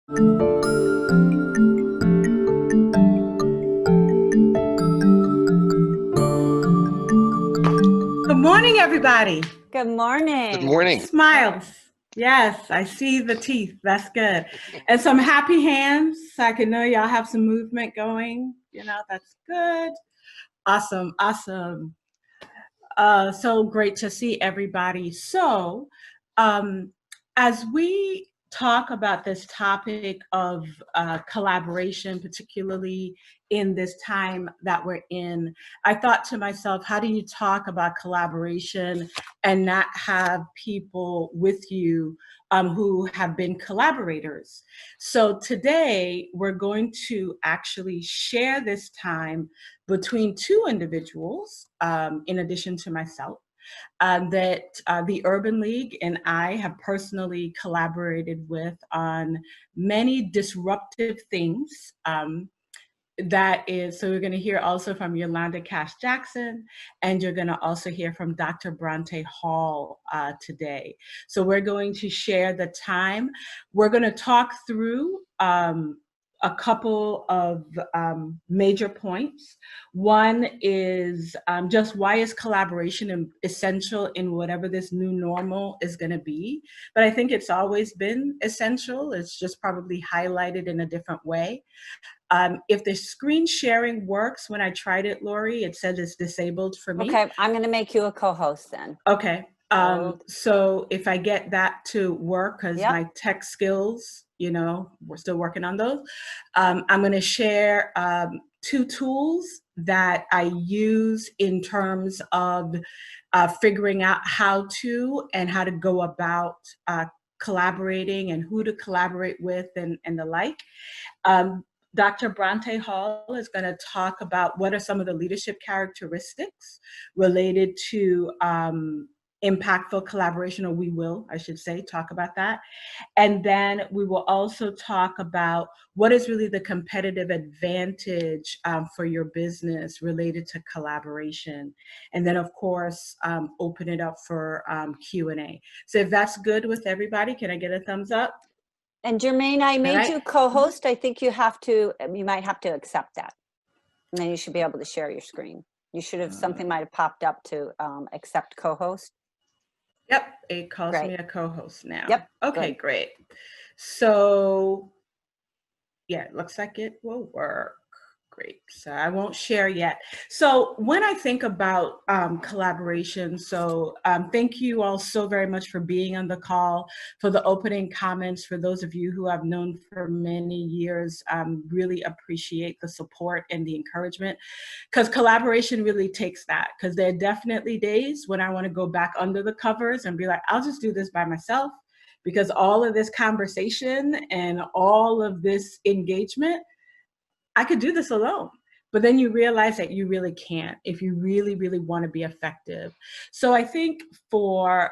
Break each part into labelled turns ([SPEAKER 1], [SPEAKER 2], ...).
[SPEAKER 1] Good morning, everybody.
[SPEAKER 2] Good morning.
[SPEAKER 3] Good morning.
[SPEAKER 1] Smiles. Yes, I see the teeth. That's good. And some happy hands, so I can know y'all have some movement going. That's good. Awesome, awesome. So great to see everybody. So, as we talk about this topic of collaboration, particularly in this time that we're in, I thought to myself, how do you talk about collaboration and not have people with you who have been collaborators? So today we're going to actually share this time between two individuals, in addition to myself, that the Urban League and I have personally collaborated with on many disruptive things. So we're going to hear also from Yolanda Castano, and you're going to also hear from Dr. Bronte Hall today. So we're going to share the time. We're going to talk through a couple of major points. One is just why is collaboration essential in whatever this new normal is going to be? But I think it's always been essential. It's just probably highlighted in a different way. If the screen sharing works, when I tried it, Lori, it says it's disabled for me.
[SPEAKER 2] Okay, I'm going to make you a co-host then.
[SPEAKER 1] Okay. So if I get that to work, because my tech skills, we're still working on those. I'm going to share two tools that I use in terms of figuring out how to go about collaborating and who to collaborate with and the like. Dr. Bronte Hall is going to talk about what are some of the leadership characteristics related to impactful collaboration, or we will, I should say, talk about that. And then we will also talk about what is really the competitive advantage for your business related to collaboration. And then, of course, open it up for Q&A. So if that's good with everybody, can I get a thumbs up?
[SPEAKER 2] And Germaine, I made you co-host. I think you might have to accept that. And then you should be able to share your screen. You should have, something might have popped up to accept co-host.
[SPEAKER 1] Yep, it calls me a co-host now.
[SPEAKER 2] Yep.
[SPEAKER 1] Okay, great. So, yeah, it looks like it will work. Great. So I won't share yet. So when I think about collaboration, thank you all so very much for being on the call, for the opening comments. For those of you who I've known for many years, really appreciate the support and the encouragement, because collaboration really takes that. Because there are definitely days when I want to go back under the covers and be like, I'll just do this by myself, because all of this conversation and all of this engagement, I could do this alone. But then you realize that you really can't if you really, really want to be effective. So I think for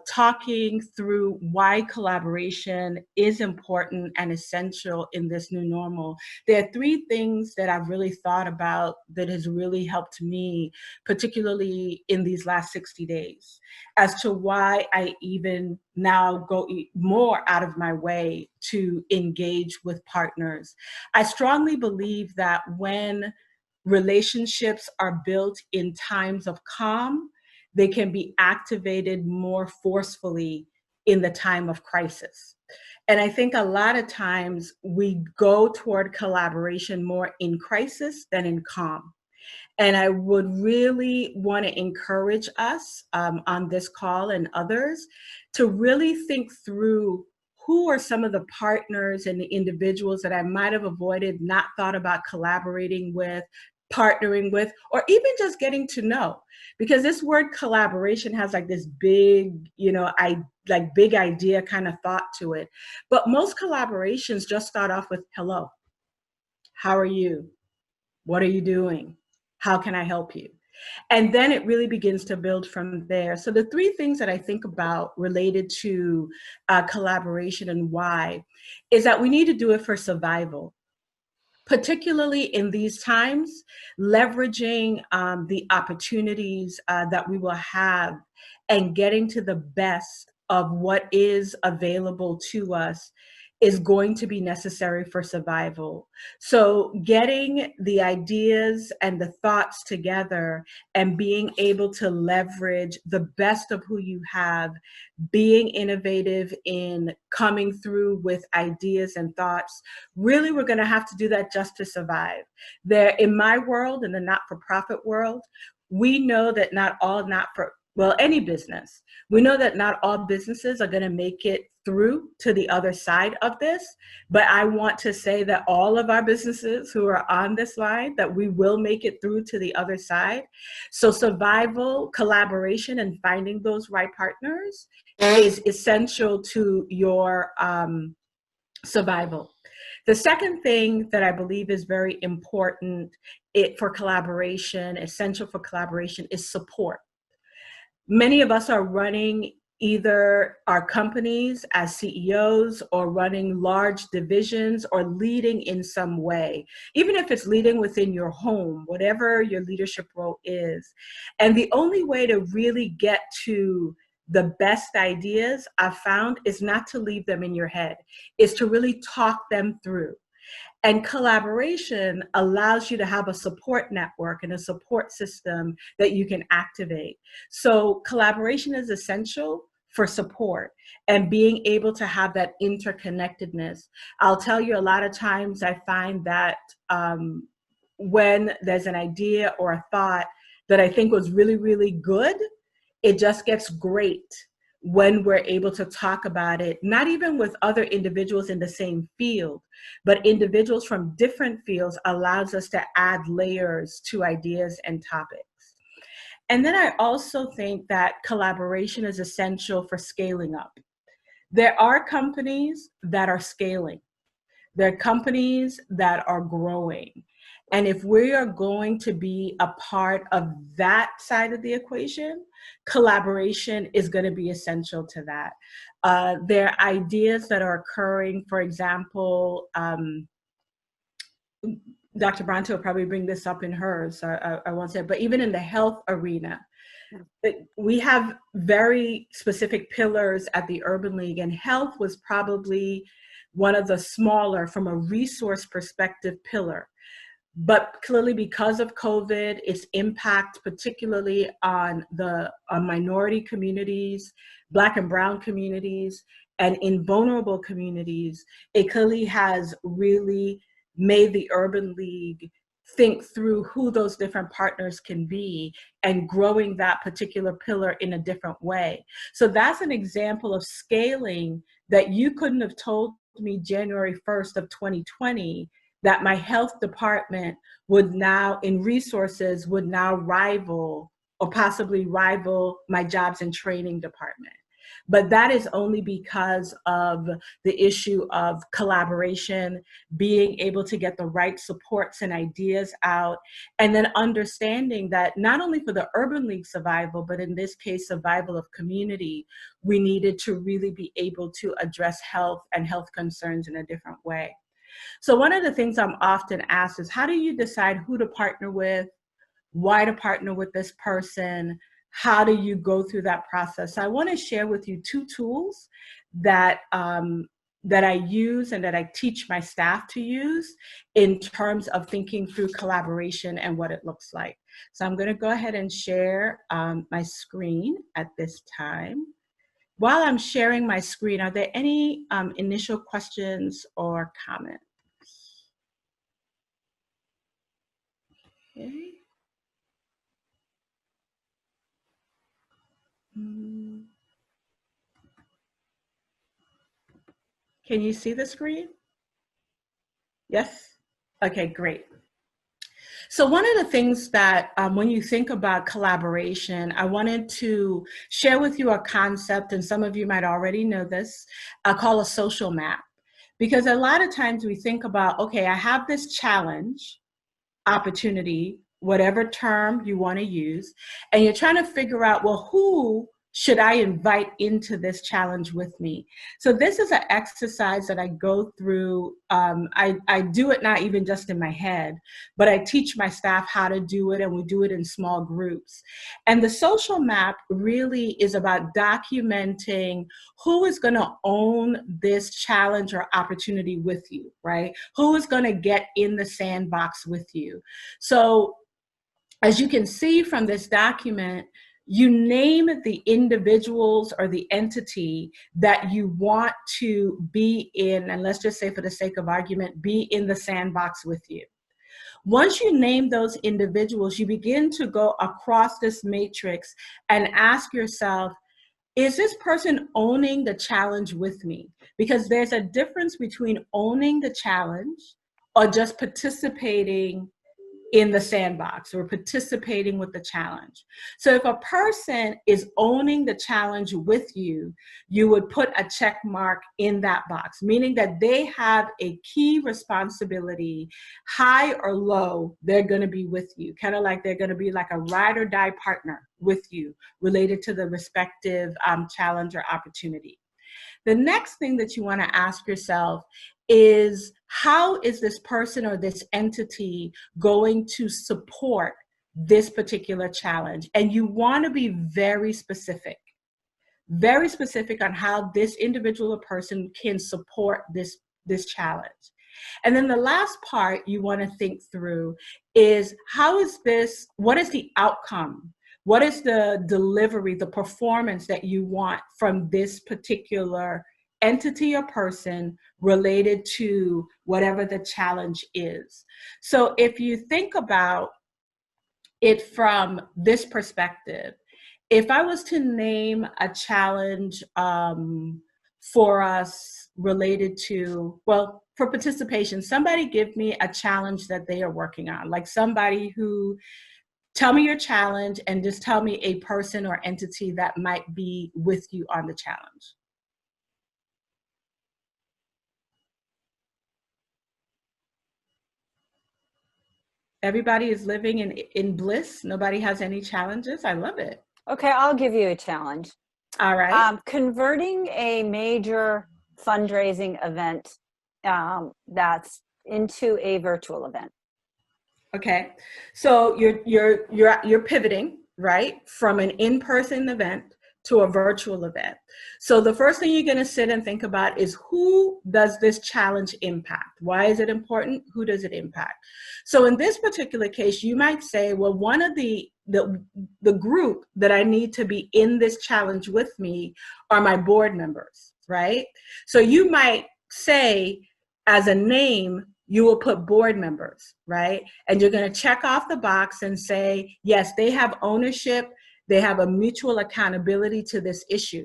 [SPEAKER 1] talking through why collaboration is important and essential in this new normal, there are three things that I've really thought about that has really helped me, particularly in these last 60 days, as to why I even now go more out of my way to engage with partners. I strongly believe that when relationships are built in times of calm, they can be activated more forcefully in the time of crisis. And I think a lot of times we go toward collaboration more in crisis than in calm. And I would really want to encourage us on this call and others to really think through who are some of the partners and the individuals that I might have avoided, not thought about collaborating with, partnering with, or even just getting to know. Because this word collaboration has like this big, big idea kind of thought to it. But most collaborations just start off with hello. How are you? What are you doing? How can I help you? And then it really begins to build from there. So the three things that I think about related to collaboration and why is that we need to do it for survival, particularly in these times, leveraging the opportunities that we will have and getting to the best of what is available to us is going to be necessary for survival. So getting the ideas and the thoughts together and being able to leverage the best of who you have, being innovative in coming through with ideas and thoughts, really we're going to have to do that just to survive. There, in my world, in the not-for-profit world, we know that not all any business, we know that not all businesses are going to make it through to the other side of this, but I want to say that all of our businesses who are on this line, that we will make it through to the other side. So survival, collaboration, and finding those right partners is essential to your survival. The second thing that I believe is very important for collaboration, essential for collaboration, is support. Many of us are running either our companies as CEOs or running large divisions or leading in some way, even if it's leading within your home, whatever your leadership role is. And the only way to really get to the best ideas I've found is not to leave them in your head, is to really talk them through. And collaboration allows you to have a support network and a support system that you can activate. So collaboration is essential for support and being able to have that interconnectedness. I'll tell you, a lot of times I find that when there's an idea or a thought that I think was really, really good, it just gets great when we're able to talk about it, not even with other individuals in the same field, but individuals from different fields allows us to add layers to ideas and topics. And then I also think that collaboration is essential for scaling up. There are companies that are scaling. There are companies that are growing. And if we are going to be a part of that side of the equation, collaboration is going to be essential to that. There are ideas that are occurring, for example, Dr. Bronte will probably bring this up in hers, so I won't say it, but even in the health arena, we have very specific pillars at the Urban League, and health was probably one of the smaller, from a resource perspective, pillar. But clearly, because of COVID, its impact, particularly on minority communities, Black and Brown communities, and in vulnerable communities, it clearly has really made the Urban League think through who those different partners can be and growing that particular pillar in a different way. So that's an example of scaling that you couldn't have told me January 1st of 2020 that my health department would now, in resources, would now rival or possibly rival my jobs and training department. But that is only because of the issue of collaboration, being able to get the right supports and ideas out, and then understanding that not only for the Urban League survival, but in this case, survival of community, we needed to really be able to address health and health concerns in a different way. So one of the things I'm often asked is, how do you decide who to partner with, why to partner with this person? How do you go through that process? So I want to share with you two tools that I use and that I teach my staff to use in terms of thinking through collaboration and what it looks like. So I'm going to go ahead and share my screen at this time. While I'm sharing my screen, are there any initial questions or comments? Okay. Can you see the screen? Yes? Okay, great. So one of the things that when you think about collaboration, I wanted to share with you a concept, and some of you might already know this, called a social map. Because a lot of times we think about, okay, I have this challenge, opportunity, whatever term you want to use, and you're trying to figure out, well, who should I invite into this challenge with me? So this is an exercise that I go through. I do it not even just in my head, but I teach my staff how to do it, and we do it in small groups. And the social map really is about documenting who is going to own this challenge or opportunity with you, right? Who is going to get in the sandbox with you? So as you can see from this document, you name the individuals or the entity that you want to be in, and let's just say for the sake of argument, be in the sandbox with you. Once you name those individuals, you begin to go across this matrix and ask yourself, is this person owning the challenge with me? Because there's a difference between owning the challenge or just participating in the sandbox or participating with the challenge. So if a person is owning the challenge with you, you would put a check mark in that box, meaning that they have a key responsibility, high or low, they're going to be with you, kind of like they're going to be like a ride or die partner with you related to the respective challenge or opportunity. The next thing that you want to ask yourself is, how is this person or this entity going to support this particular challenge? And you want to be very specific on how this individual or person can support this challenge. And then the last part you want to think through is, what is the outcome? What is the delivery, the performance that you want from this particular entity or person related to whatever the challenge is? So if you think about it from this perspective, if I was to name a challenge for us related to, well, for participation, somebody give me a challenge that they are working on, like somebody who, tell me your challenge and just tell me a person or entity that might be with you on the challenge. Everybody is living in bliss. Nobody has any challenges. I love it.
[SPEAKER 2] Okay, I'll give you a challenge.
[SPEAKER 1] All right.
[SPEAKER 2] Converting a major fundraising event that's into a virtual event.
[SPEAKER 1] Okay, so you're pivoting, right, from an in-person event to a virtual event. So the first thing you're going to sit and think about is, who does this challenge impact? Why is it important? Who does it impact? So in this particular case, you might say, well, one of the group that I need to be in this challenge with me are my board members, right? So you might say, as a name, you will put board members, right? And you're going to check off the box and say, yes, they have ownership. They have a mutual accountability to this issue.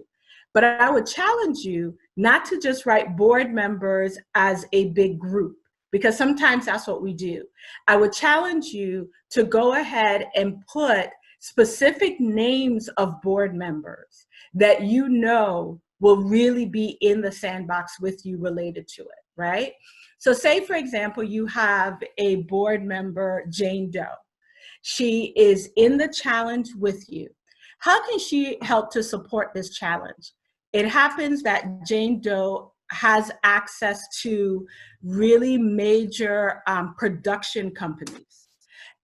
[SPEAKER 1] But I would challenge you not to just write board members as a big group, because sometimes that's what we do. I would challenge you to go ahead and put specific names of board members that you know will really be in the sandbox with you related to it, right? So say, for example, you have a board member, Jane Doe. She is in the challenge with you. How can she help to support this challenge? It happens that Jane Doe has access to really major production companies.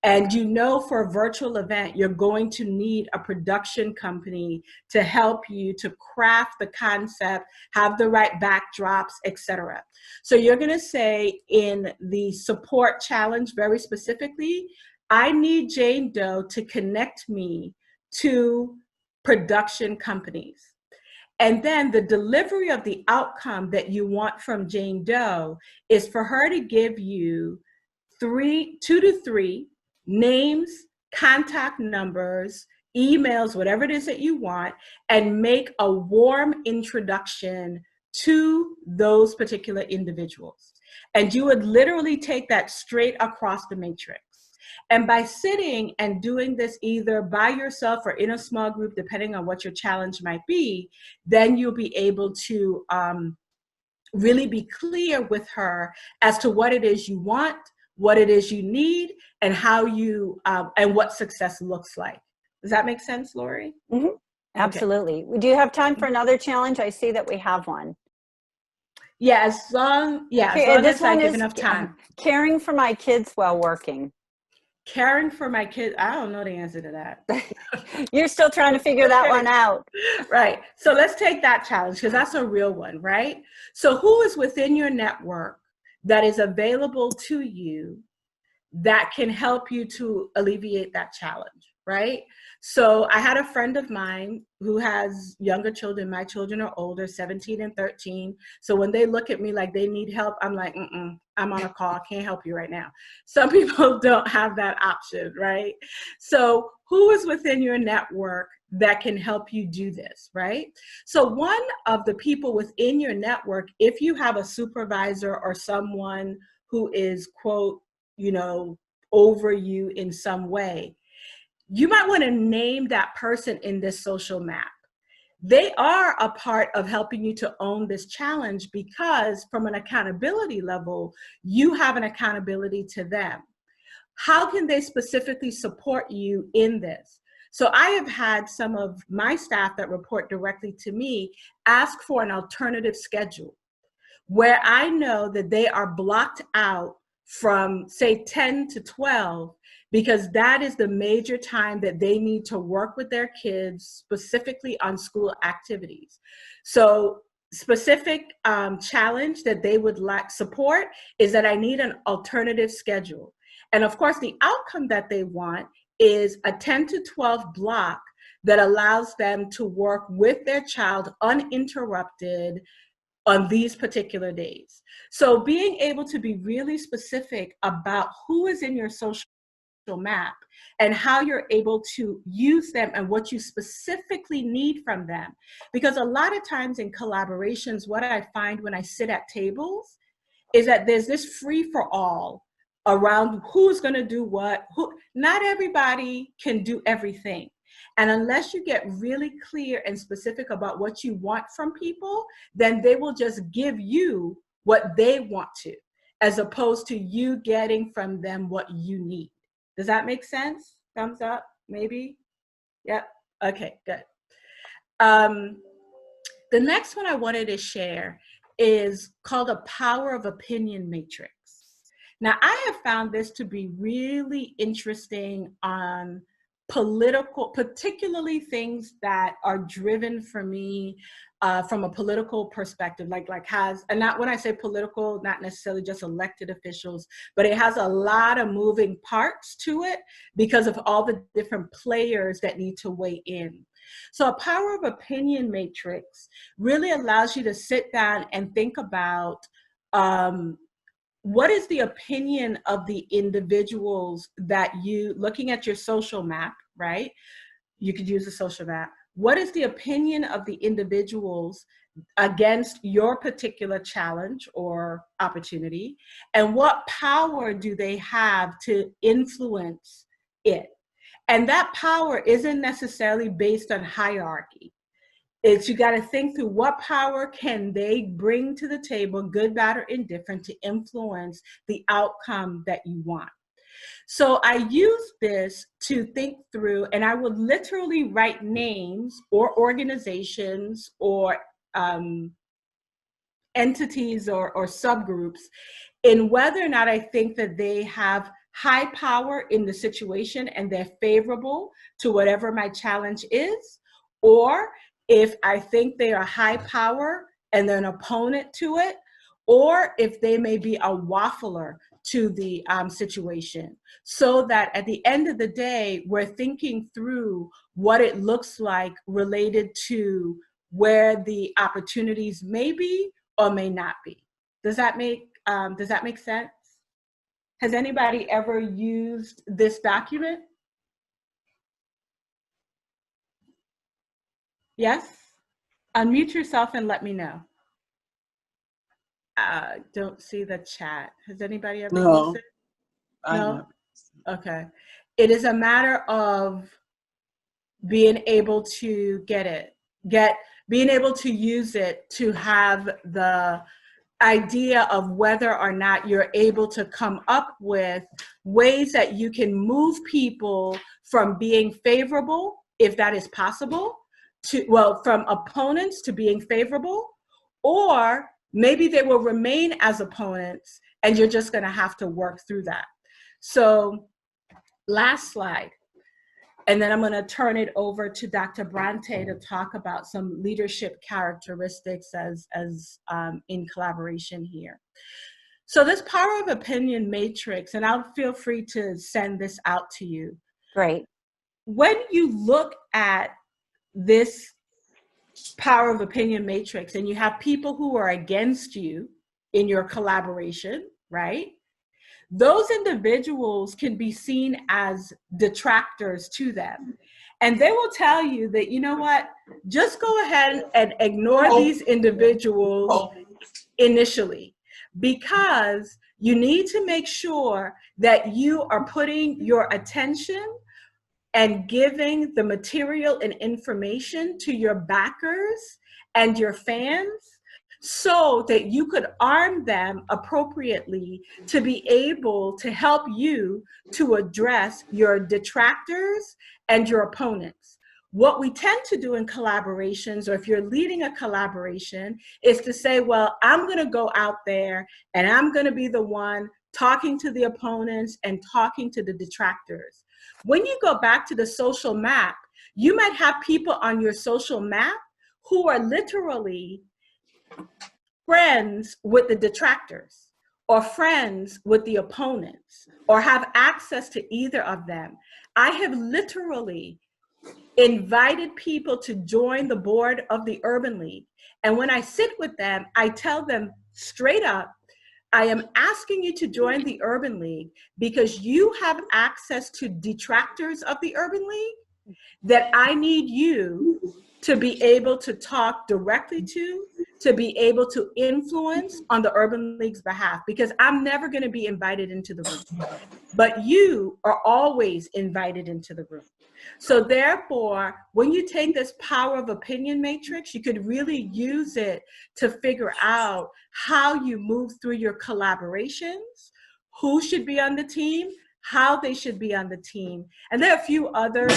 [SPEAKER 1] And you know, for a virtual event, you're going to need a production company to help you to craft the concept, have the right backdrops, etc. So you're going to say in the support challenge, very specifically, I need Jane Doe to connect me to production companies. And then the delivery of the outcome that you want from Jane Doe is for her to give you 2 to 3 names, contact numbers, emails, whatever it is that you want, and make a warm introduction to those particular individuals. And you would literally take that straight across the matrix. And by sitting and doing this either by yourself or in a small group, depending on what your challenge might be, then you'll be able to really be clear with her as to what it is you want, what it is you need, and how you and what success looks like. Does that make sense, Lori?
[SPEAKER 2] Mm-hmm. Absolutely. Okay. Do you have time for another challenge? I see that we have one.
[SPEAKER 1] Yeah, as long as I give enough time.
[SPEAKER 2] Caring for my kids while working.
[SPEAKER 1] Caring for my kids. I don't know the answer to that.
[SPEAKER 2] You're still trying to figure that one out.
[SPEAKER 1] Right. So let's take that challenge because that's a real one, right? So who is within your network that is available to you that can help you to alleviate that challenge, right? So I had a friend of mine who has younger children. My children are older, 17 and 13. So when they look at me like they need help, I'm like, I'm on a call. I can't help you right now. Some people don't have that option, right? So who is within your network that can help you do this, right? So one of the people within your network, if you have a supervisor or someone who is, quote, over you in some way, you might want to name that person in this social map. They are a part of helping you to own this challenge because from an accountability level, you have an accountability to them. How can they specifically support you in this? So I have had some of my staff that report directly to me ask for an alternative schedule where I know that they are blocked out from say 10 to 12, because that is the major time that they need to work with their kids specifically on school activities. So specific challenge that they would like support is that I need an alternative schedule. And of course, the outcome that they want is a 10 to 12 block that allows them to work with their child uninterrupted on these particular days. So being able to be really specific about who is in your social map and how you're able to use them and what you specifically need from them. Because a lot of times in collaborations, what I find when I sit at tables is that there's this free for all around who's going to do what. Not everybody can do everything. And unless you get really clear and specific about what you want from people, then they will just give you what they want to, as opposed to you getting from them what you need. Does that make sense? Thumbs up, maybe? Yep. Okay, good. The next one I wanted to share is called a power of opinion matrix. Now, I have found this to be really interesting on political, particularly things that are driven for me from a political perspective, and not when I say political, not necessarily just elected officials, but it has a lot of moving parts to it because of all the different players that need to weigh in. So a power of opinion matrix really allows you to sit down and think about what is the opinion of the individuals that you, looking at your social map, right? You could use a social map. What is the opinion of the individuals against your particular challenge or opportunity? And what power do they have to influence it? And that power isn't necessarily based on hierarchy. It's, you got to think through what power can they bring to the table, good, bad, or indifferent, to influence the outcome that you want. So I use this to think through, and I would literally write names or organizations or entities or subgroups in whether or not I think that they have high power in the situation and they're favorable to whatever my challenge is, or if I think they are high power and they're an opponent to it, or if they may be a waffler to the situation, so that at the end of the day, we're thinking through what it looks like related to where the opportunities may be or may not be. Does that make sense? Has anybody ever used this document? Yes? Unmute yourself and let me know. Don't see the chat. Has anybody ever used it? No? Okay. It is a matter of being able to being able to use it to have the idea of whether or not you're able to come up with ways that you can move people from being favorable, if that is possible, from opponents to being favorable, or maybe they will remain as opponents and you're just going to have to work through that. So last slide. And then I'm going to turn it over to Dr. Bronte to talk about some leadership characteristics as in collaboration here. So this power of opinion matrix, and I'll feel free to send this out to you.
[SPEAKER 2] Great.
[SPEAKER 1] When you look at this power of opinion matrix and you have people who are against you in your collaboration, right? Those individuals can be seen as detractors to them. And they will tell you that, you know what, just go ahead and ignore these individuals initially, because you need to make sure that you are putting your attention and giving the material and information to your backers and your fans, so that you could arm them appropriately to be able to help you to address your detractors and your opponents. What we tend to do in collaborations, or if you're leading a collaboration, is to say, well, I'm going to go out there and I'm going to be the one talking to the opponents and talking to the detractors. When you go back to the social map, you might have people on your social map who are literally friends with the detractors, or friends with the opponents, or have access to either of them. I have literally invited people to join the board of the Urban League. And when I sit with them, I tell them straight up, I am asking you to join the Urban League because you have access to detractors of the Urban League that I need you to be able to talk directly to be able to influence on the Urban League's behalf, because I'm never going to be invited into the room, but you are always invited into the room. So therefore, when you take this power of opinion matrix, you could really use it to figure out how you move through your collaborations, who should be on the team, how they should be on the team. And there are a few other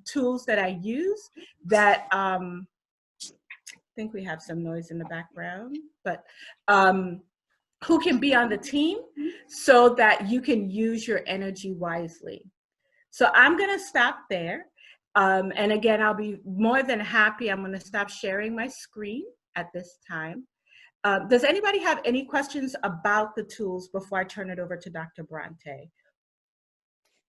[SPEAKER 1] tools that I use that, I think we have some noise in the background, but who can be on the team so that you can use your energy wisely. So I'm going to stop there. And again, I'll be more than happy. I'm going to stop sharing my screen at this time. Does anybody have any questions about the tools before I turn it over to Dr. Bronte?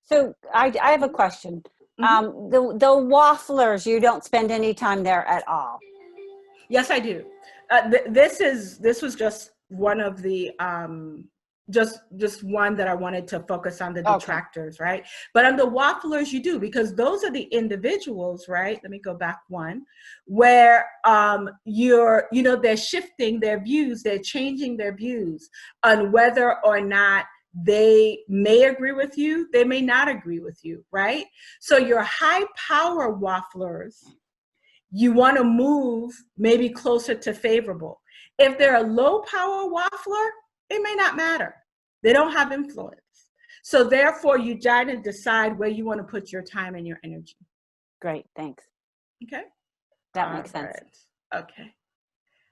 [SPEAKER 2] So I have a question. The wafflers, you don't spend any time there at all?
[SPEAKER 1] Yes, I do. This was just one of the just one that I wanted to focus on, the detractors, okay, right? But on the wafflers, you do, because those are the individuals, right? Let me go back one, where they're shifting their views, they're changing their views on whether or not they may agree with you, they may not agree with you, right? So your high power wafflers, you want to move maybe closer to favorable. If they're a low power waffler, it may not matter. They don't have influence. So therefore, you try to decide where you want to put your time and your energy.
[SPEAKER 2] Great, thanks.
[SPEAKER 1] Okay.
[SPEAKER 2] That makes sense.
[SPEAKER 1] Right. Okay. All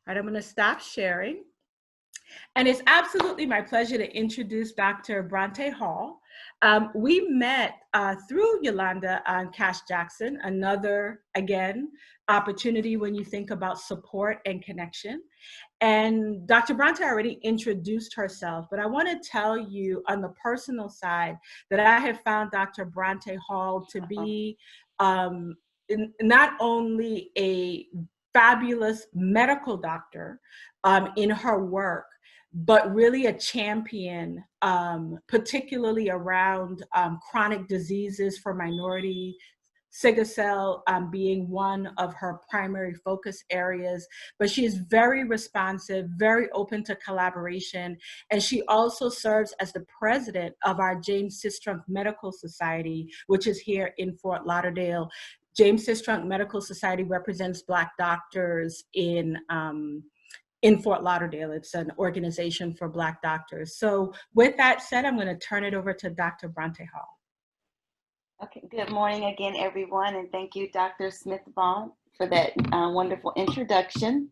[SPEAKER 1] right, I'm going to stop sharing. And it's absolutely my pleasure to introduce Dr. Bronte Hall. We met through Yolanda Castano, another, again, opportunity when you think about support and connection. And Dr. Bronte already introduced herself, but I want to tell you on the personal side that I have found Dr. Bronte Hall to be not only a fabulous medical doctor in her work, but really a champion, particularly around chronic diseases for minority, sickle cell being one of her primary focus areas. But she is very responsive, very open to collaboration, and she also serves as the president of our James Sistrunk Medical Society, which is here in Fort Lauderdale. James Sistrunk Medical Society represents Black doctors in Fort Lauderdale. It's an organization for Black doctors. So with that said, I'm going to turn it over to Dr. Bronte Hall.
[SPEAKER 3] Okay, good morning again, everyone, and thank you, Dr. Smith Baugh, for that wonderful introduction.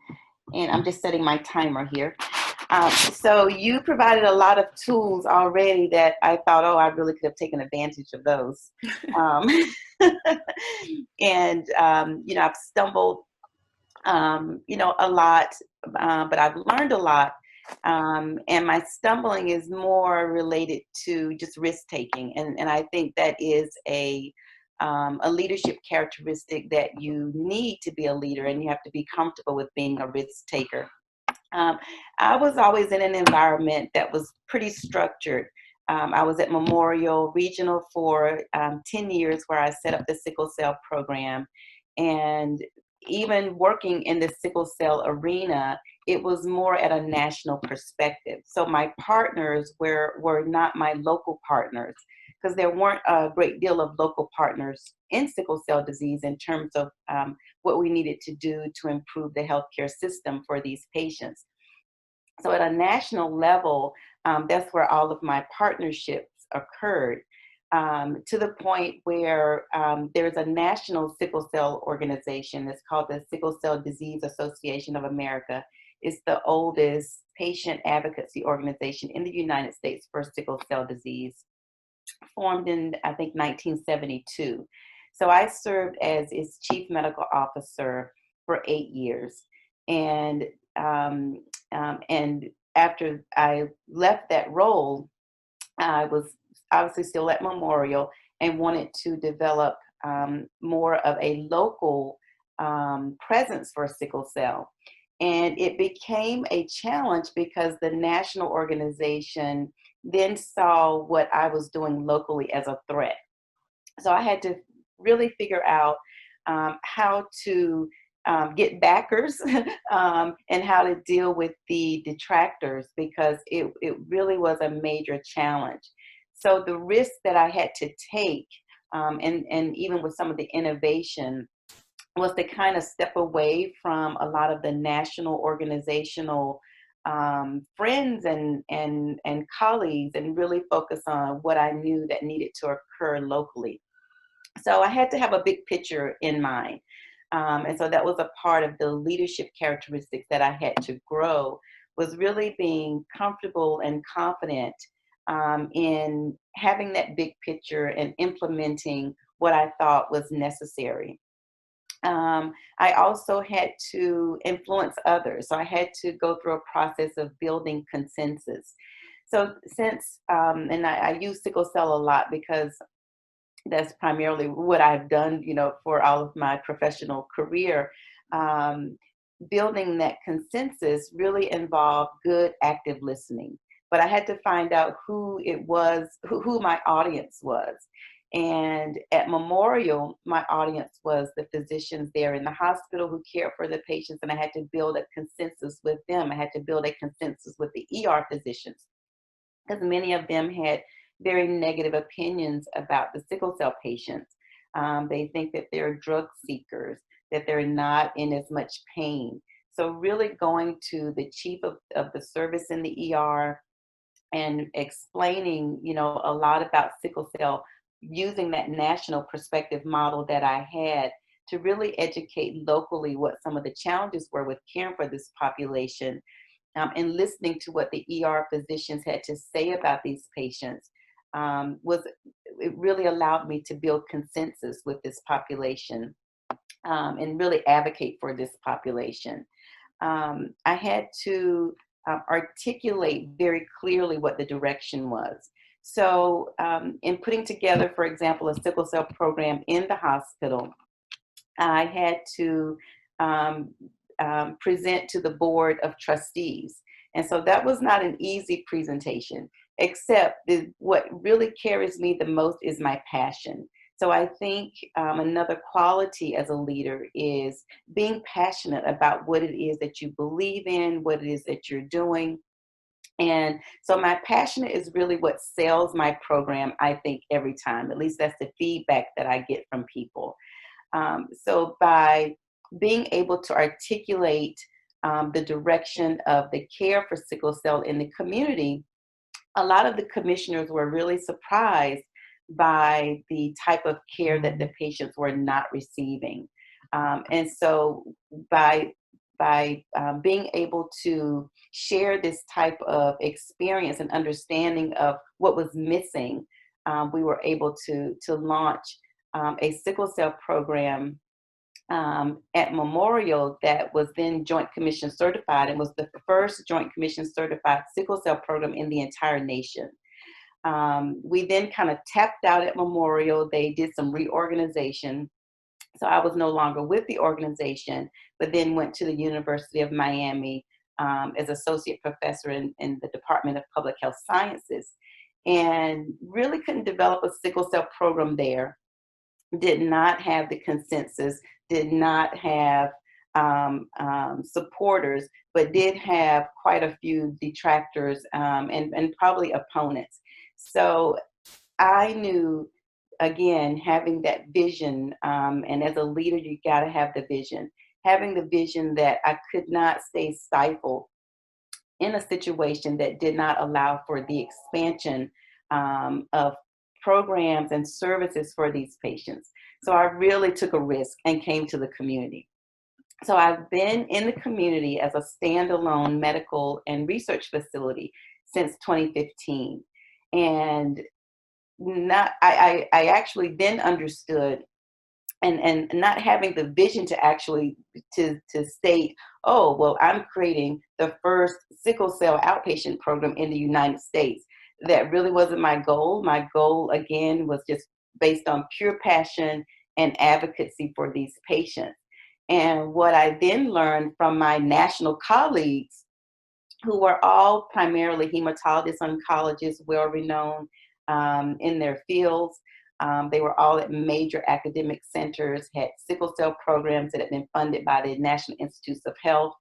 [SPEAKER 3] And I'm just setting my timer here. So you provided a lot of tools already that I thought, oh, I really could have taken advantage of those. And, I've stumbled, a lot, but I've learned a lot. And my stumbling is more related to just risk taking. And I think that is a leadership characteristic that you need to be a leader, and you have to be comfortable with being a risk taker. I was always in an environment that was pretty structured. I was at Memorial Regional for 10 years, where I set up the sickle cell program. And even working in the sickle cell arena, it was more at a national perspective. So my partners were not my local partners, because there weren't a great deal of local partners in sickle cell disease in terms of what we needed to do to improve the healthcare system for these patients. So at a national level, that's where all of my partnerships occurred, to the point where there's a national sickle cell organization. It's called the Sickle Cell Disease Association of America. It's the oldest patient advocacy organization in the United States for sickle cell disease, formed in, I think, 1972. So I served as its chief medical officer for 8 years. And after I left that role, I was obviously still at Memorial and wanted to develop more of a local presence for sickle cell. And it became a challenge because the national organization then saw what I was doing locally as a threat. So I had to really figure out how to get backers and how to deal with the detractors, because it really was a major challenge. So the risk that I had to take, and even with some of the innovation, was to kind of step away from a lot of the national organizational friends and colleagues, and really focus on what I knew that needed to occur locally. So I had to have a big picture in mind. And so that was a part of the leadership characteristics that I had to grow, was really being comfortable and confident in having that big picture and implementing what I thought was necessary. I also had to influence others. So I had to go through a process of building consensus. So since, and I use sickle cell a lot because that's primarily what I've done, for all of my professional career. Building that consensus really involved good, active listening. But I had to find out who it was, who my audience was. And at Memorial, my audience was the physicians there in the hospital who cared for the patients, and I had to build a consensus with them. I had to build a consensus with the ER physicians, because many of them had very negative opinions about the sickle cell patients. They think that they're drug seekers, that they're not in as much pain. So really going to the chief of the service in the ER and explaining, a lot about sickle cell, using that national perspective model that I had to really educate locally what some of the challenges were with caring for this population, and listening to what the ER physicians had to say about these patients. It really allowed me to build consensus with this population, and really advocate for this population. I had to articulate very clearly what the direction was. So in putting together, for example, a sickle cell program in the hospital, I had to present to the board of trustees. And so that was not an easy presentation, except what really carries me the most is my passion. So I think another quality as a leader is being passionate about what it is that you believe in, what it is that you're doing. And so my passion is really what sells my program, I think, every time. At least that's the feedback that I get from people. So by being able to articulate the direction of the care for sickle cell in the community, a lot of the commissioners were really surprised by the type of care that the patients were not receiving. And so by being able to share this type of experience and understanding of what was missing, we were able to launch a sickle cell program at Memorial that was then Joint Commission certified, and was the first Joint Commission certified sickle cell program in the entire nation. We then kind of tapped out at Memorial. They did some reorganization. So I was no longer with the organization, but then went to the University of Miami as associate professor in the Department of Public Health Sciences, and really couldn't develop a sickle cell program there. Did not have the consensus, did not have supporters, but did have quite a few detractors and probably opponents. So I knew, again, having that vision, and as a leader, you got to have the vision. Having the vision that I could not stay stifled in a situation that did not allow for the expansion of programs and services for these patients. So I really took a risk and came to the community. So I've been in the community as a standalone medical and research facility since 2015. And I actually then understood, and not having the vision to actually to state, oh, well, I'm creating the first sickle cell outpatient program in the United States. That really wasn't my goal. My goal, again, was just based on pure passion and advocacy for these patients. And what I then learned from my national colleagues, who were all primarily hematologists, oncologists, well-renowned in their fields. They were all at major academic centers, had sickle cell programs that had been funded by the National Institutes of Health.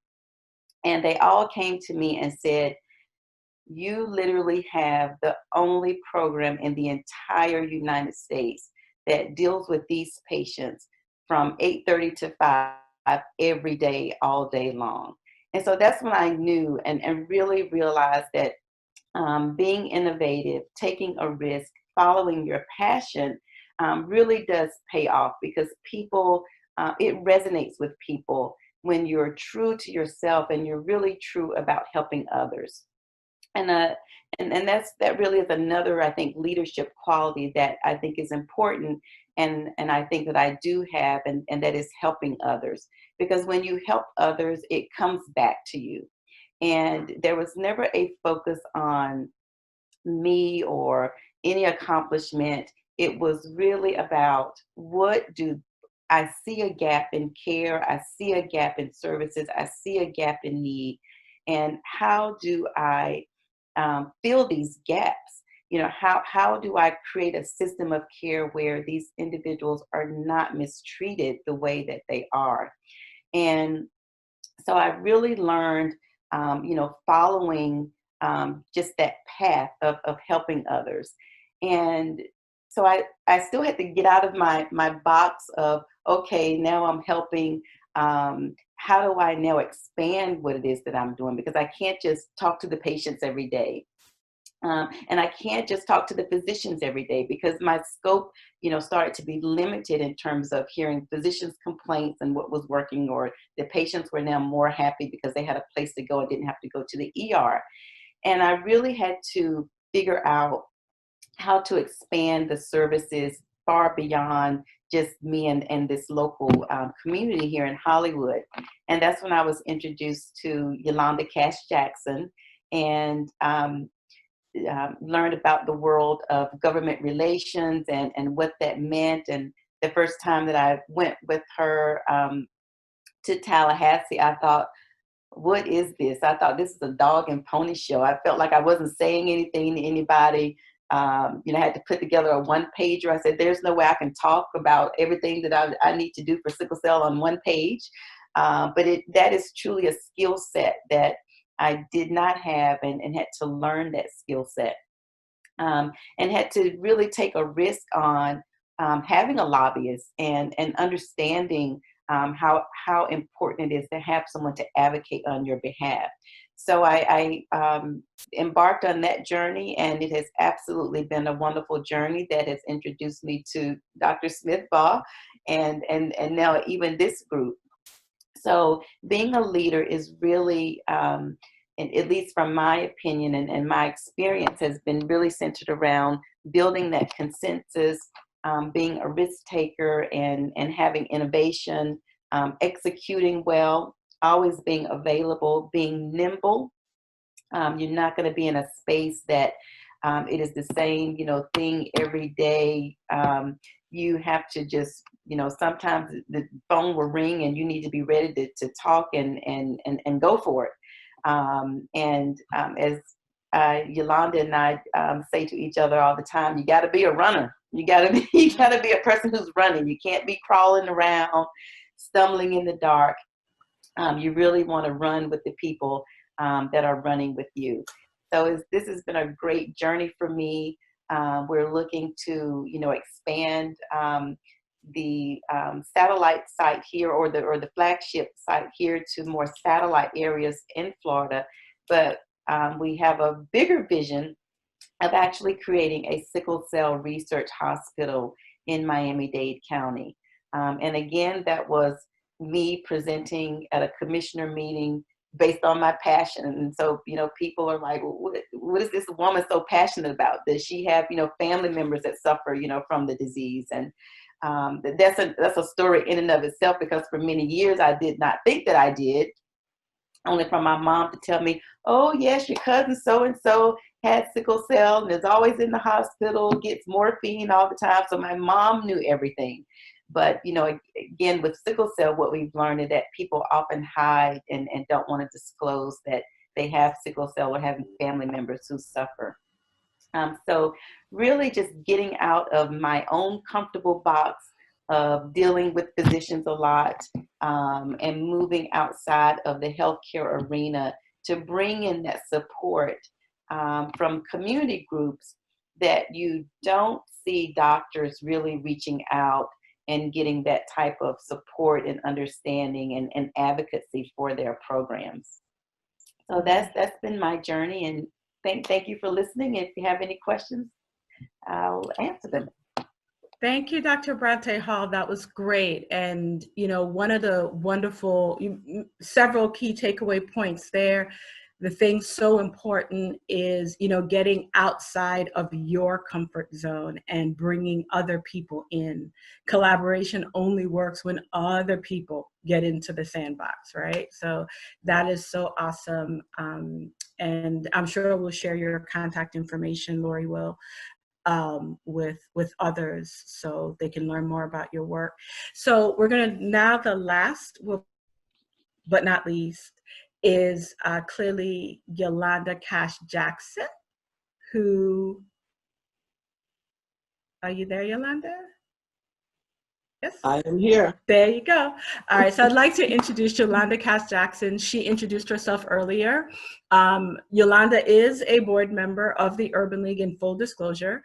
[SPEAKER 3] And they all came to me and said, you literally have the only program in the entire United States that deals with these patients from 8:30 to 5 every day, all day long. And so that's when I knew and really realized that being innovative, taking a risk, following your passion really does pay off, because people, it resonates with people when you're true to yourself and you're really true about helping others. And that really is another, I think, leadership quality that I think is important, and I think that I do have, and that is helping others. Because when you help others, it comes back to you. And there was never a focus on me or any accomplishment. It was really about, what do I see a gap in care, I see a gap in services, I see a gap in need, and how do I fill these gaps? You know, how do I create a system of care where these individuals are not mistreated the way that they are? And so I really learned, following just that path of helping others. And so I still had to get out of my box of, okay, now I'm helping. How do I now expand what it is that I'm doing? Because I can't just talk to the patients every day. And I can't just talk to the physicians every day, because my scope, started to be limited in terms of hearing physicians' complaints and what was working, or the patients were now more happy because they had a place to go and didn't have to go to the ER. And I really had to figure out how to expand the services far beyond just me and this local community here in Hollywood. And that's when I was introduced to Yolanda Castano, and learned about the world of government relations and what that meant. And the first time that I went with her to Tallahassee, I thought, what is this? I thought this is a dog and pony show. I felt like I wasn't saying anything to anybody. I had to put together a one-pager. I said, there's no way I can talk about everything that I need to do for sickle cell on one page. But that is truly a skill set that I did not have, and had to learn that skill set, and had to really take a risk on having a lobbyist and understanding how important it is to have someone to advocate on your behalf. So I embarked on that journey, and it has absolutely been a wonderful journey that has introduced me to Dr. Smith Baugh, and now even this group. So being a leader is really, and at least from my opinion and my experience, has been really centered around building that consensus, being a risk taker, and having innovation, executing well, always being available, being nimble. You're not going to be in a space that it is the same, thing every day. You have to just, sometimes the phone will ring and you need to be ready to talk and go for it. As Yolanda and I say to each other all the time, you got to be a runner. You got to be a person who's running. You can't be crawling around, stumbling in the dark. You really want to run with the people that are running with you. So this has been a great journey for me. We're looking to, expand the satellite site here, or the flagship site here, to more satellite areas in Florida. But we have a bigger vision of actually creating a sickle cell research hospital in Miami-Dade County. And again, that was me presenting at a commissioner meeting based on my passion. And so, people are like, well, what is this woman so passionate about? Does she have, family members that suffer, from the disease? And that's a story in and of itself, because for many years I did not think that I did, only from my mom to tell me, oh yes, your cousin so-and-so had sickle cell and is always in the hospital, gets morphine all the time. So my mom knew everything. But, again, with sickle cell, what we've learned is that people often hide and don't want to disclose that they have sickle cell or have family members who suffer. So really just getting out of my own comfortable box of dealing with physicians a lot, and moving outside of the healthcare arena to bring in that support from community groups that you don't see doctors really reaching out and getting that type of support and understanding and advocacy for their programs. So that's been my journey, and thank you for listening. If you have any questions, I'll answer them.
[SPEAKER 1] Thank you, Dr. Bronte Hall. That was great. And, one of the wonderful, several key takeaway points there. The thing so important is, getting outside of your comfort zone and bringing other people in. Collaboration only works when other people get into the sandbox, right? So that is so awesome. And I'm sure we'll share your contact information, Lori will, with others so they can learn more about your work. So we're going to, now the last, but not least, is clearly Yolanda Cash Jackson, who, are you there, Yolanda? Yes.
[SPEAKER 4] I am here.
[SPEAKER 1] There you go. All right, so I'd like to introduce Yolanda Cass Jackson. She introduced herself earlier. Yolanda is a board member of the Urban League, in full disclosure.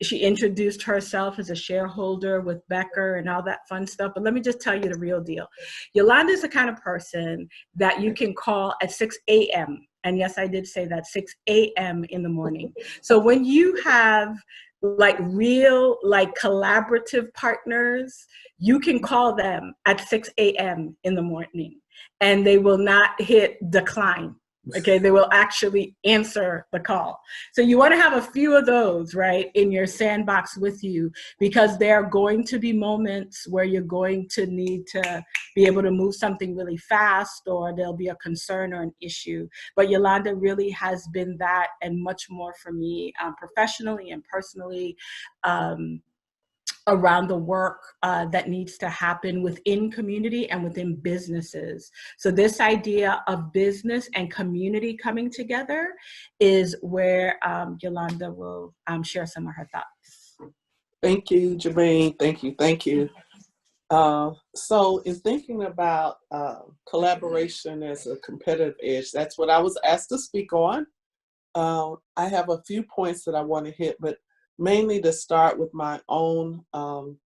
[SPEAKER 1] She introduced herself as a shareholder with Becker and all that fun stuff. But let me just tell you the real deal. Yolanda is the kind of person that you can call at 6 a.m. And yes, I did say that, 6 a.m. in the morning. So when you have real, collaborative partners, you can call them at 6 a.m. in the morning and they will not hit decline. Okay, they will actually answer the call. So you want to have a few of those, right, in your sandbox with you, because there are going to be moments where you're going to need to be able to move something really fast, or there'll be a concern or an issue. But Yolanda really has been that and much more for me, professionally and personally, around the work that needs to happen within community and within businesses. So this idea of business and community coming together is where Yolanda will share some of her thoughts.
[SPEAKER 4] Thank you, Jemaine. Thank you. So in thinking about collaboration as a competitive edge, that's what I was asked to speak on. I have a few points that I want to hit, but mainly to start with my own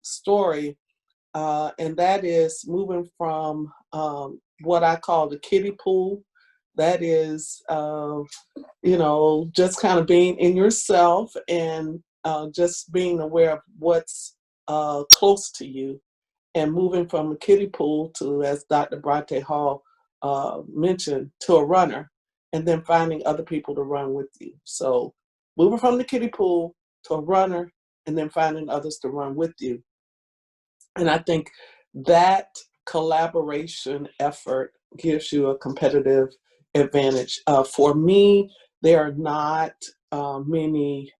[SPEAKER 4] story, and that is moving from what I call the kiddie pool. That is, just kind of being in yourself and just being aware of what's close to you, and moving from a kiddie pool to, as Dr. Bronte Hall mentioned, to a runner, and then finding other people to run with you. So moving from the kiddie pool to a runner, and then finding others to run with you. And I think that collaboration effort gives you a competitive advantage. For me, there are not many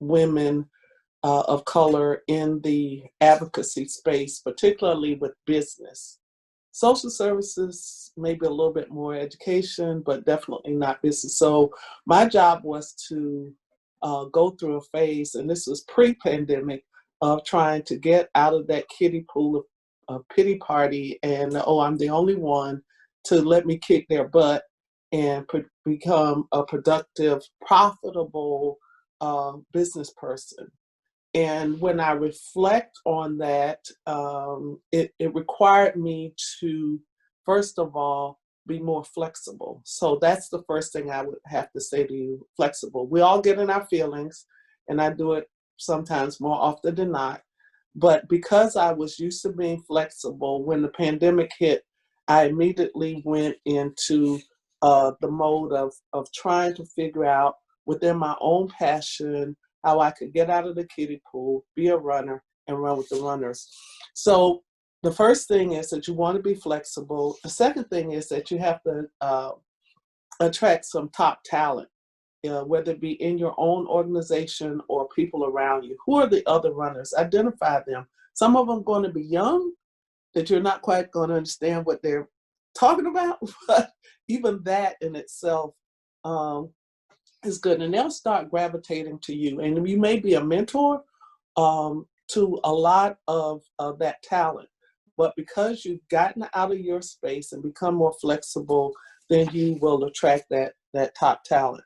[SPEAKER 4] women of color in the advocacy space, particularly with business. Social services, maybe a little bit more education, but definitely not business. So my job was to go through a phase, and this was pre-pandemic, of trying to get out of that kiddie pool of pity party and, oh, I'm the only one, to let me kick their butt and become a productive, profitable business person. And when I reflect on that, it required me to, first of all, be more flexible. So that's the first thing I would have to say to you, flexible. We all get in our feelings, and I do it sometimes more often than not. But because I was used to being flexible, when the pandemic hit, I immediately went into the mode of trying to figure out within my own passion how I could get out of the kiddie pool, be a runner, and run with the runners. So the first thing is that you want to be flexible. The second thing is that you have to attract some top talent, whether it be in your own organization or people around you. Who are the other runners? Identify them. Some of them are going to be young, that you're not quite going to understand what they're talking about, but even that in itself is good, and they'll start gravitating to you. And you may be a mentor to a lot of that talent, but because you've gotten out of your space and become more flexible, then you will attract that top talent.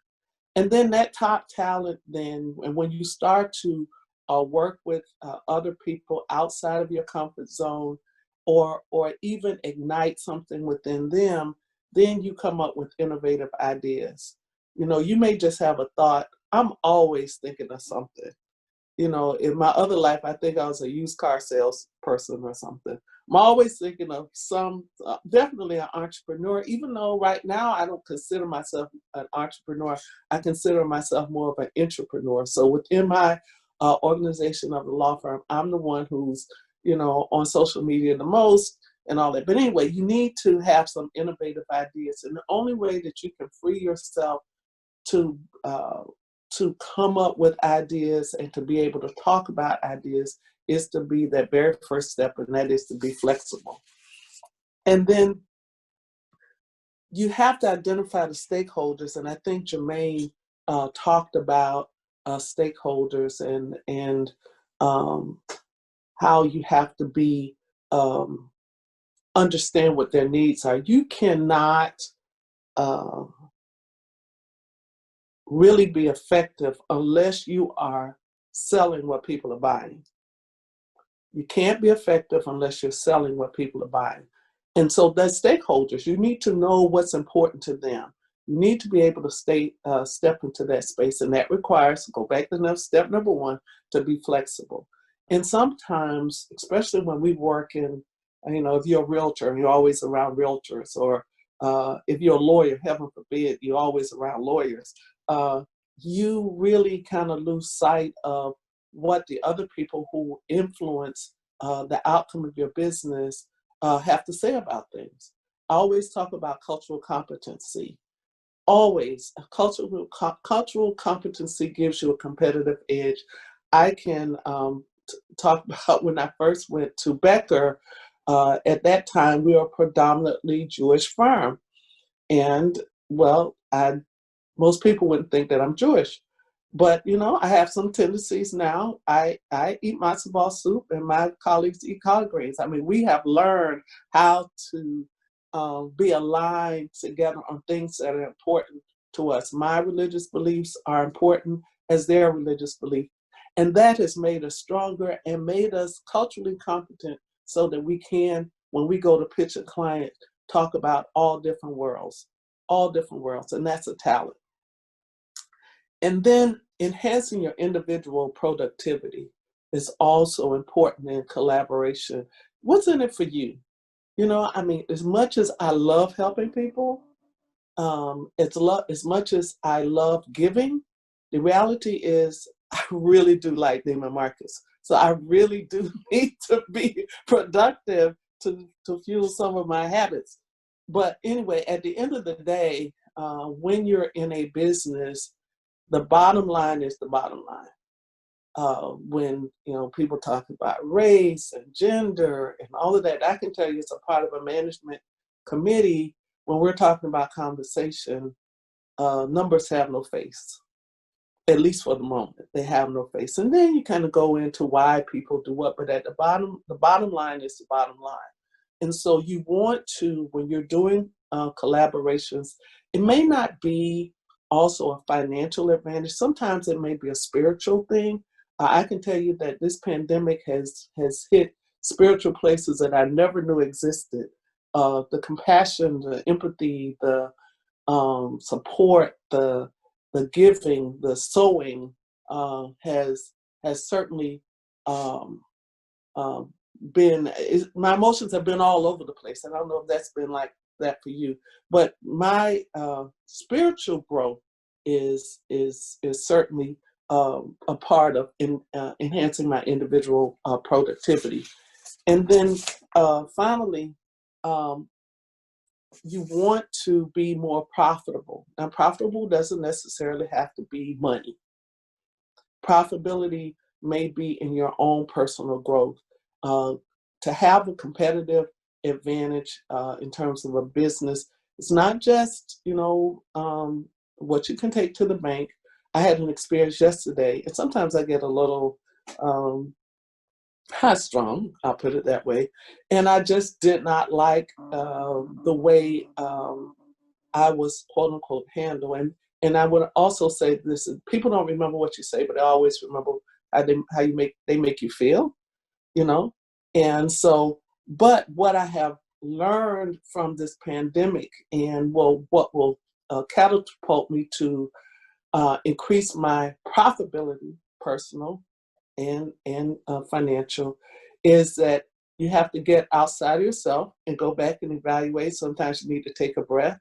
[SPEAKER 4] And then that top talent, then, and when you start to work with other people outside of your comfort zone, or even ignite something within them, then you come up with innovative ideas. You know, you may just have a thought. I'm always thinking of something. You know, in my other life, I think I was a used car salesperson or something. I'm always thinking of definitely an entrepreneur, even though right now I don't consider myself an entrepreneur. I consider myself more of an entrepreneur. So within my organization of the law firm, I'm the one who's, you know, on social media the most and all that. But anyway, you need to have some innovative ideas. And the only way that you can free yourself to come up with ideas and to be able to talk about ideas is to be that very first step, and that is to be flexible. And then you have to identify the stakeholders, and I think Jemaine talked about stakeholders and how you have to be understand what their needs are. You cannot really be effective unless you are selling what people are buying. You can't be effective unless you're selling what people are buying. And so the stakeholders, you need to know what's important to them. You need to be able to step into that space, and that requires, go back to step number one, to be flexible. And sometimes, especially when we work in, you know, if you're a realtor and you're always around realtors, or if you're a lawyer, heaven forbid, you're always around lawyers, you really kind of lose sight of what the other people who influence the outcome of your business have to say about things. I always talk about cultural competency. Always, cultural competency gives you a competitive edge. I can talk about when I first went to Becker. At that time, we were a predominantly Jewish firm. And, well, most people wouldn't think that I'm Jewish. But, you know, I have some tendencies now. I eat matzo ball soup, and my colleagues eat collard greens. I mean, we have learned how to be aligned together on things that are important to us. My religious beliefs are important as their religious belief. And that has made us stronger and made us culturally competent so that we can, when we go to pitch a client, talk about all different worlds. And that's a talent. And then enhancing your individual productivity. is also important in collaboration. What's in it for you? You know, I mean, as much as I love helping people, as much as I love giving, the reality is I really do like Neiman Marcus. So I really do need to be productive to fuel some of my habits. But anyway, at the end of the day, when you're in a business, the bottom line is the bottom line. When people talk about race and gender and all of that, I can tell you it's a part of a management committee. When we're talking about conversation, numbers have no face, at least for the moment. They have no face. And then you kind of go into why people do what, but at the bottom line is the bottom line. And so you want to, when you're doing collaborations, it may not be also a financial advantage. Sometimes it may be a spiritual thing. I can tell you that this pandemic has hit spiritual places that I never knew existed. The compassion, the empathy, the support, the giving, the sowing has certainly my emotions have been all over the place. I don't know if that's been like that for you, but my spiritual growth is certainly a part of enhancing my individual productivity. And then finally, you want to be more profitable. Now, profitable doesn't necessarily have to be money. Profitability may be in your own personal growth. To have a competitive advantage in terms of a business, it's not just, what you can take to the bank. I had an experience yesterday, and sometimes I get a little high strung, I'll put it that way. And I just did not like the way I was, quote unquote, handling. And I would also say this: people don't remember what you say, but they always remember how they make you feel, And so, but what I have learned from this pandemic, and what will catapult me to increase my profitability, personal and financial, is that you have to get outside of yourself and go back and evaluate. Sometimes you need to take a breath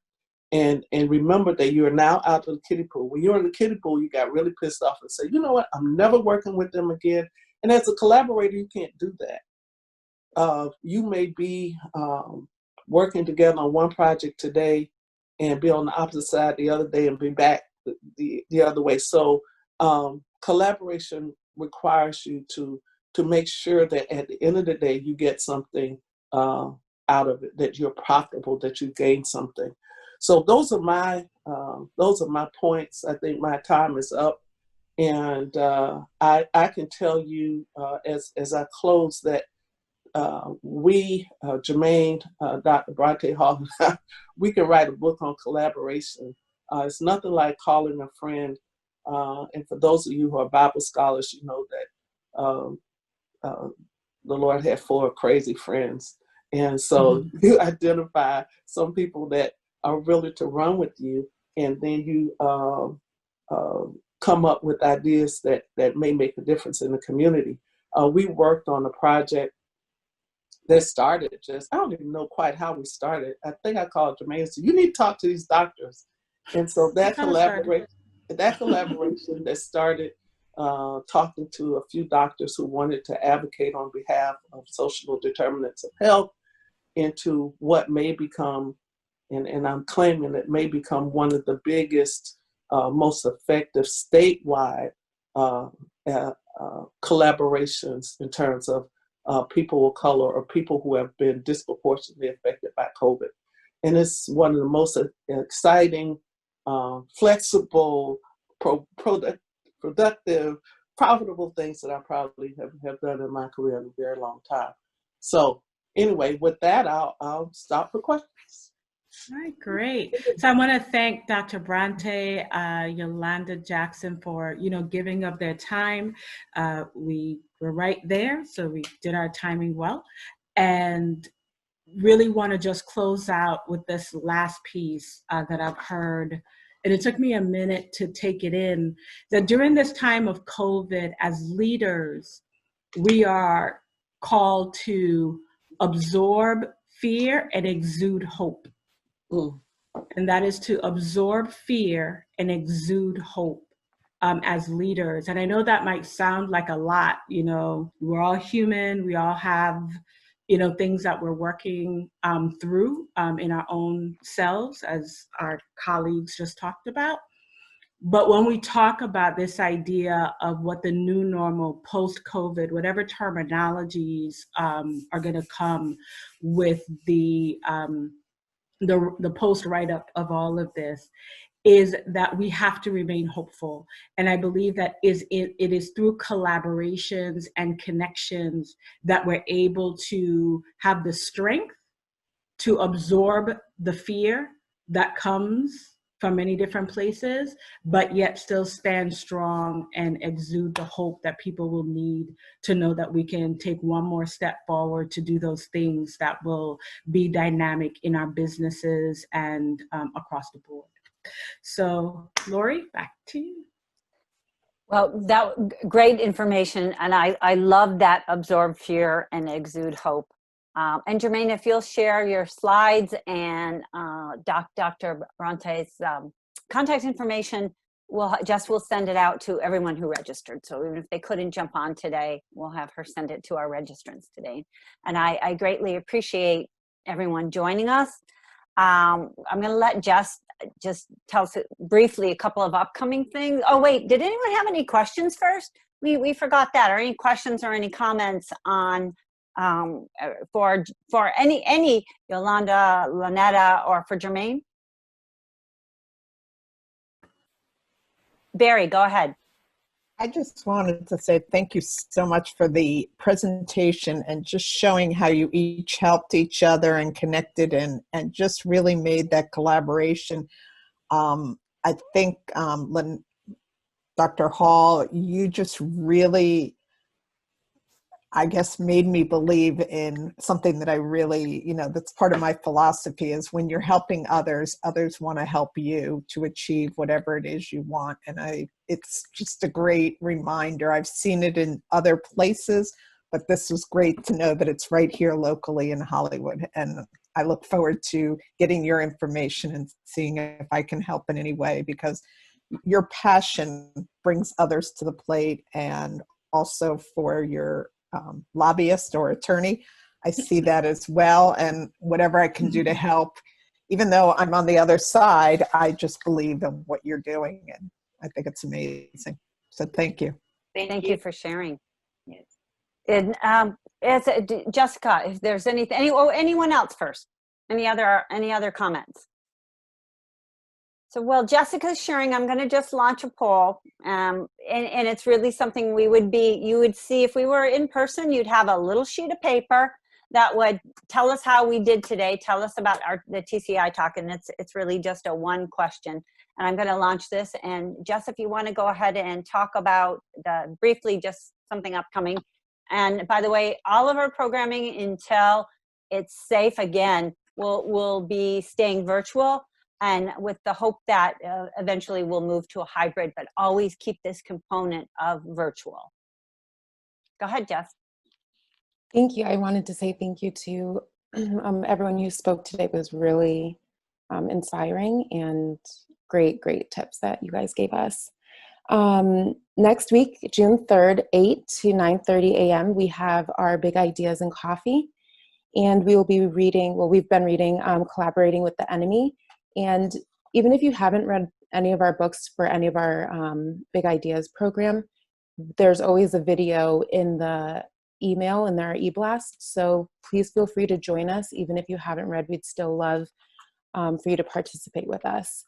[SPEAKER 4] and remember that you are now out of the kiddie pool. When you're in the kiddie pool, you got really pissed off and say, you know what, I'm never working with them again. And as a collaborator, you can't do that. You may be working together on one project today and be on the opposite side the other day and be back the other way. So collaboration requires you to make sure that at the end of the day, you get something out of it, that you're profitable, that you gain something. So those are my points. I think my time is up. And I can tell you as I close that we, Jemaine, Dr. Bronte Hall, we can write a book on collaboration. It's nothing like calling a friend. And for those of you who are Bible scholars, you know that the Lord had 4 crazy friends. And so you identify some people that are willing to run with you, and then you come up with ideas that may make a difference in the community. We worked on a project that started I don't even know quite how we started. I think I called Germaine and said, you need to talk to these doctors. And so that collaboration that started talking to a few doctors who wanted to advocate on behalf of social determinants of health into what may become, and I'm claiming it may become, one of the biggest, most effective statewide collaborations in terms of people of color or people who have been disproportionately affected by COVID. And it's one of the most exciting, flexible, productive, profitable things that I probably have done in my career in a very long time. So anyway, with that, I'll stop for questions.
[SPEAKER 1] All right, great. So I want to thank Dr. Bronte, Yolanda Jackson for, giving up their time. We were right there, so we did our timing well. And really want to just close out with this last piece that I've heard. And it took me a minute to take it in, that during this time of COVID, as leaders, we are called to absorb fear and exude hope.
[SPEAKER 4] Mm.
[SPEAKER 1] And that is to absorb fear and exude hope as leaders. And I know that might sound like a lot, you know, we're all human, we all have, you know, things that we're working through in our own selves, as our colleagues just talked about. But when we talk about this idea of what the new normal post-COVID, whatever terminologies are going to come with the post write-up of all of this, is that we have to remain hopeful. And I believe that it is through collaborations and connections that we're able to have the strength to absorb the fear that comes from many different places, but yet still stand strong and exude the hope that people will need to know that we can take one more step forward to do those things that will be dynamic in our businesses and across the board. So, Lori, back to you.
[SPEAKER 2] Well, that great information, and I love that absorb fear and exude hope. And Germaine, if you'll share your slides and Dr. Bronte's contact information, Jess will send it out to everyone who registered. So even if they couldn't jump on today, we'll have her send it to our registrants today. And I greatly appreciate everyone joining us. I'm going to let Jess just tell us briefly a couple of upcoming things. Oh, wait, did anyone have any questions first? We forgot that, or any questions or any comments on for any Yolanda, Lanetta, or for Germaine? Barry, go ahead.
[SPEAKER 5] I just wanted to say thank you so much for the presentation and just showing how you each helped each other and connected and just really made that collaboration. I think Dr. Hall, you just really, I guess, made me believe in something that I really, you know, that's part of my philosophy is when you're helping others, others want to help you to achieve whatever it is you want. And it's just a great reminder. I've seen it in other places, but this was great to know that it's right here locally in Hollywood. And I look forward to getting your information and seeing if I can help in any way, because your passion brings others to the plate. And also for your lobbyist or attorney, I see that as well. And whatever I can do to help, even though I'm on the other side, I just believe in what you're doing. And I think it's amazing. So thank you.
[SPEAKER 2] Thank you for sharing. Yes. And Jessica, if there's anyone else first, any other comments? So while Jessica's sharing, I'm going to just launch a poll, and it's really something you would see if we were in person. You'd have a little sheet of paper that would tell us how we did today, tell us about the TCI Talk, and it's really just a one question. And I'm going to launch this. And Jess, if you want to go ahead and talk about briefly just something upcoming. And by the way, all of our programming until it's safe again will be staying virtual. And with the hope that eventually we'll move to a hybrid, but always keep this component of virtual. Go ahead, Jess.
[SPEAKER 6] Thank you. I wanted to say thank you to everyone who spoke today. It was really inspiring and great tips that you guys gave us. Next week, June 3rd, 8 to 9:30 a.m., we have our Big Ideas and Coffee. And we will be reading, we've been reading Collaborating with the Enemy. And even if you haven't read any of our books for any of our Big Ideas program, there's always a video in the email in our e-blast. So please feel free to join us. Even if you haven't read, we'd still love for you to participate with us.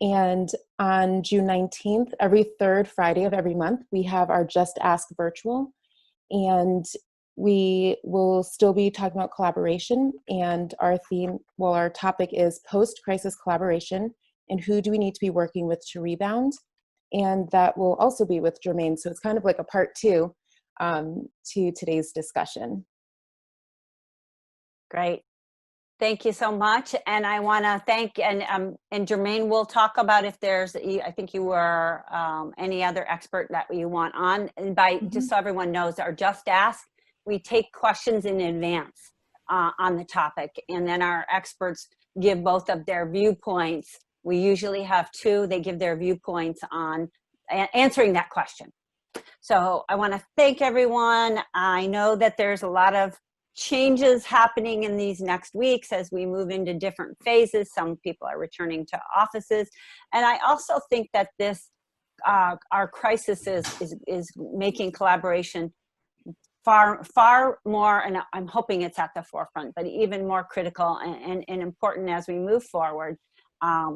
[SPEAKER 6] And on June 19th, every third Friday of every month, we have our Just Ask Virtual. And we will still be talking about collaboration, and our topic is post-crisis collaboration and who do we need to be working with to rebound. And that will also be with Germaine. So it's kind of like a part two to today's discussion.
[SPEAKER 2] Great. Thank you so much. And I want to thank, and Germaine will talk about if there's, I think you were, any other expert that you want on. And just so everyone knows, our Just Ask, we take questions in advance on the topic. And then our experts give both of their viewpoints. We usually have two. They give their viewpoints on answering that question. So I want to thank everyone. I know that there's a lot of changes happening in these next weeks as we move into different phases. Some people are returning to offices. And I also think that this, our crisis is making collaboration far more, and I'm hoping it's at the forefront, but even more critical and important as we move forward.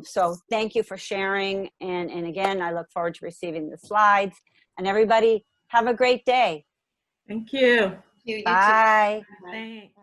[SPEAKER 2] So thank you for sharing. And again, I look forward to receiving the slides. And everybody, have a great day.
[SPEAKER 1] Thank you.
[SPEAKER 3] You too.
[SPEAKER 2] Bye.
[SPEAKER 1] Thanks.